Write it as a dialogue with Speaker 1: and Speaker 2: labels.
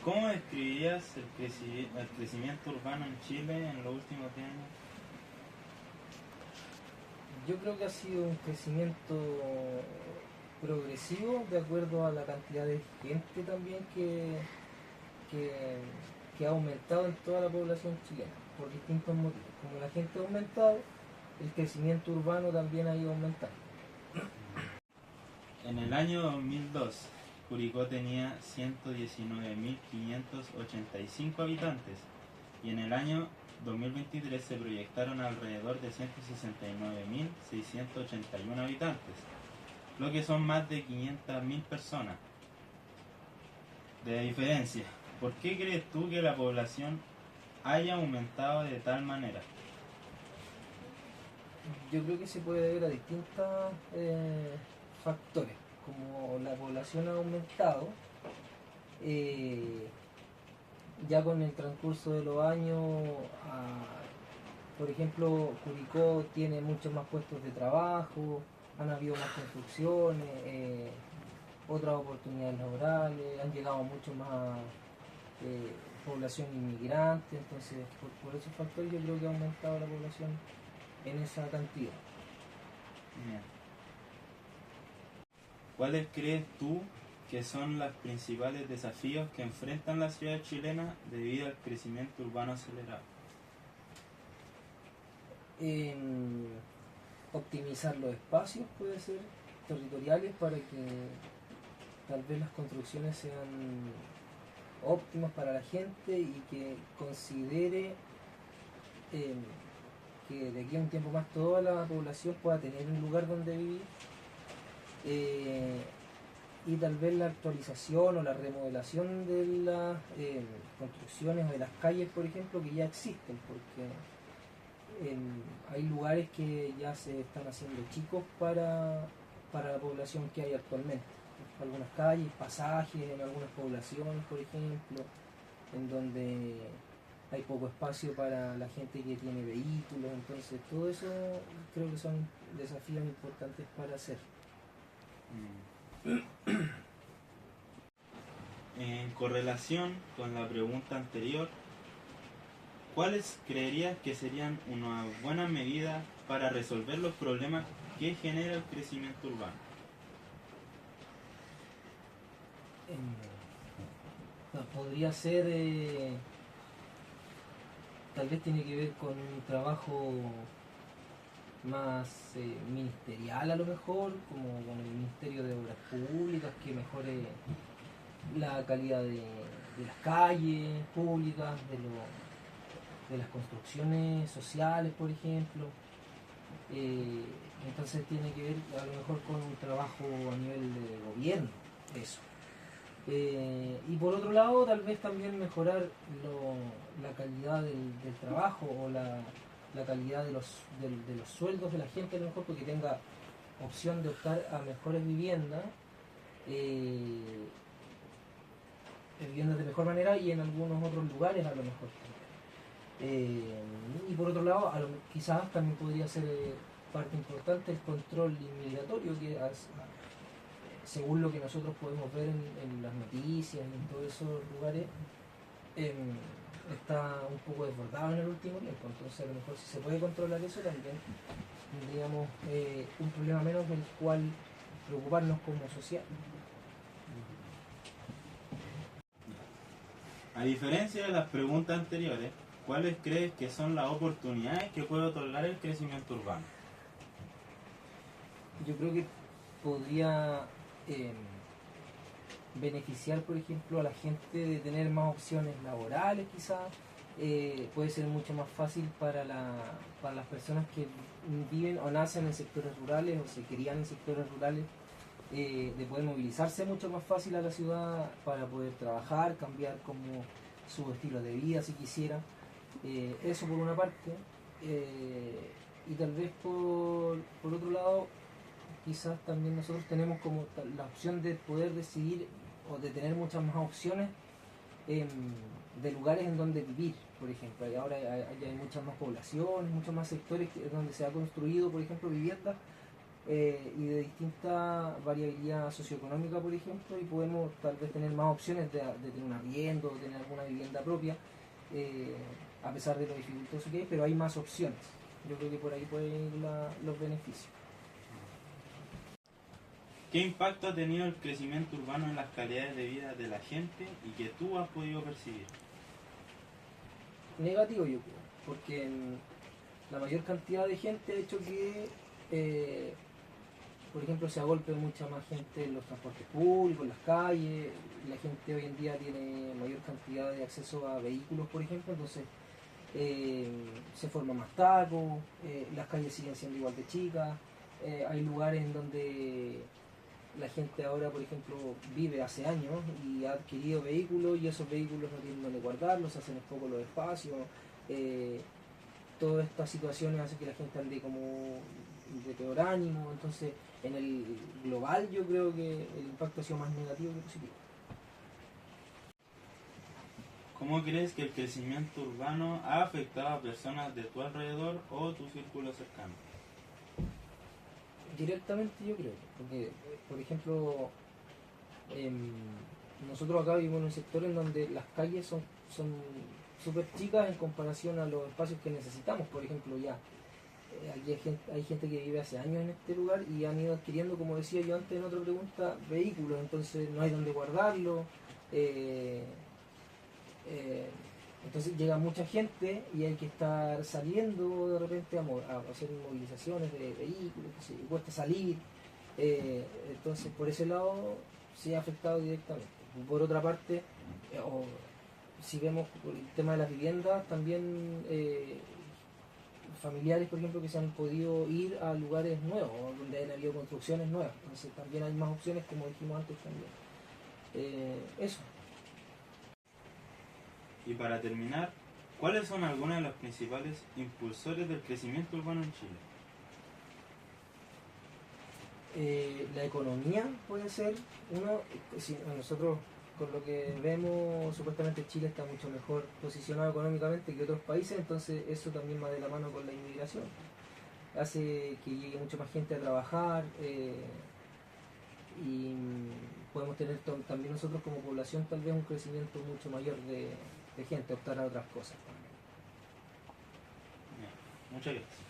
Speaker 1: ¿Cómo describirías el crecimiento urbano en Chile en los últimos 10 años?
Speaker 2: Yo creo que ha sido un crecimiento progresivo de acuerdo a la cantidad de gente también que, que ha aumentado en toda la población chilena, por distintos motivos. Como la gente ha aumentado, el crecimiento urbano también ha ido aumentando.
Speaker 1: En el año 2002, Curicó tenía 119.585 habitantes y en el año 2023 se proyectaron alrededor de 169.681 habitantes, lo que son más de 500.000 personas de diferencia. ¿Por qué crees tú que la población haya aumentado de tal manera?
Speaker 2: Yo creo que se puede deber a distintos factores. Como la población ha aumentado, eh, ya con el transcurso de los años, por ejemplo, Curicó tiene muchos más puestos de trabajo, han habido más construcciones, otras oportunidades laborales, han llegado mucho más población inmigrante, entonces por esos factores yo creo que ha aumentado la población en esa cantidad.
Speaker 1: Bien. ¿Cuáles crees tú que son los principales desafíos que enfrentan las ciudades chilenas debido al crecimiento urbano acelerado?
Speaker 2: Optimizar los espacios, puede ser, territoriales, para que tal vez las construcciones sean óptimas para la gente y que considere eh, que de aquí a un tiempo más toda la población pueda tener un lugar donde vivir, eh, y tal vez la actualización o la remodelación de las construcciones o de las calles, por ejemplo, que ya existen, porque hay lugares que ya se están haciendo chicos para la población que hay actualmente. Algunas calles, pasajes en algunas poblaciones, por ejemplo, en donde hay poco espacio para la gente que tiene vehículos, entonces todo eso creo que son desafíos importantes para hacer.
Speaker 1: En correlación con la pregunta anterior, ¿cuáles creerías que serían una buena medida para resolver los problemas que genera el crecimiento urbano?
Speaker 2: Podría ser, tal vez tiene que ver con un trabajo más ministerial a lo mejor, como con el Ministerio de Obras Públicas, que mejore la calidad de las calles públicas, de las construcciones sociales, por ejemplo. Eh, entonces tiene que ver a lo mejor con un trabajo a nivel de gobierno, eso. Y por otro lado, tal vez también mejorar la calidad del trabajo o la calidad de los sueldos de la gente, a lo mejor porque tenga opción de optar a mejores viviendas, eh, viviendas de mejor manera y en algunos otros lugares a lo mejor. Y por otro lado, quizás también podría ser parte importante el control inmigratorio, que según lo que nosotros podemos ver en las noticias y en todos esos lugares, está un poco desbordado en el último tiempo. Entonces, a lo mejor si se puede controlar eso, también tendríamos un problema menos del cual preocuparnos como sociedad.
Speaker 1: A diferencia de las preguntas anteriores, ¿cuáles crees que son las oportunidades que puede otorgar el crecimiento urbano?
Speaker 2: Yo creo que podría beneficiar, por ejemplo, a la gente de tener más opciones laborales, quizás. Puede ser mucho más fácil para las personas que viven o nacen en sectores rurales o se crían en sectores rurales, de poder movilizarse mucho más fácil a la ciudad para poder trabajar, cambiar como su estilo de vida si quisiera. Eso por una parte. Y tal vez por otro lado, quizás también nosotros tenemos como la opción de poder decidir o de tener muchas más opciones de lugares en donde vivir, por ejemplo. Y ahora hay muchas más poblaciones, muchos más sectores donde se ha construido, por ejemplo, viviendas y de distinta variabilidad socioeconómica, por ejemplo, y podemos tal vez tener más opciones de tener un arriendo o tener alguna vivienda propia, a pesar de lo dificultoso que es, pero hay más opciones. Yo creo que por ahí pueden ir los beneficios.
Speaker 1: ¿Qué impacto ha tenido el crecimiento urbano en las calidades de vida de la gente y que tú has podido percibir?
Speaker 2: Negativo, yo creo, porque la mayor cantidad de gente ha hecho que, por ejemplo, se agolpe mucha más gente en los transportes públicos, en las calles. La gente hoy en día tiene mayor cantidad de acceso a vehículos, por ejemplo, entonces se forma más tacos, las calles siguen siendo igual de chicas, hay lugares en donde la gente ahora, por ejemplo, vive hace años y ha adquirido vehículos y esos vehículos no tienen donde guardarlos, se hacen poco los espacios. eh, Todas estas situaciones hacen que la gente ande como de peor ánimo, entonces en el global yo creo que el impacto ha sido más negativo que positivo.
Speaker 1: ¿Cómo crees que el crecimiento urbano ha afectado a personas de tu alrededor o tu círculo cercano?
Speaker 2: Directamente yo creo, porque por ejemplo nosotros acá vivimos en un sector en donde las calles son súper chicas en comparación a los espacios que necesitamos. Por ejemplo, ya aquí hay gente que vive hace años en este lugar y han ido adquiriendo, como decía yo antes en otra pregunta, vehículos, entonces no hay donde guardarlo. eh, eh, entonces llega mucha gente y hay que estar saliendo de repente a hacer movilizaciones de vehículos, que cuesta salir. Entonces por ese lado sí ha afectado directamente. Por otra parte, o si vemos por el tema de las viviendas, también familiares, por ejemplo, que se han podido ir a lugares nuevos, donde han habido construcciones nuevas. Entonces también hay más opciones, como dijimos antes también. Eso.
Speaker 1: Y para terminar, ¿cuáles son algunos de los principales impulsores del crecimiento urbano en Chile?
Speaker 2: La economía puede ser uno. Si nosotros con lo que vemos, supuestamente Chile está mucho mejor posicionado económicamente que otros países, entonces eso también va de la mano con la inmigración. Hace que llegue mucha más gente a trabajar, y podemos tener también nosotros como población tal vez un crecimiento mucho mayor de gente, optar a otras cosas también.
Speaker 1: Muchas gracias.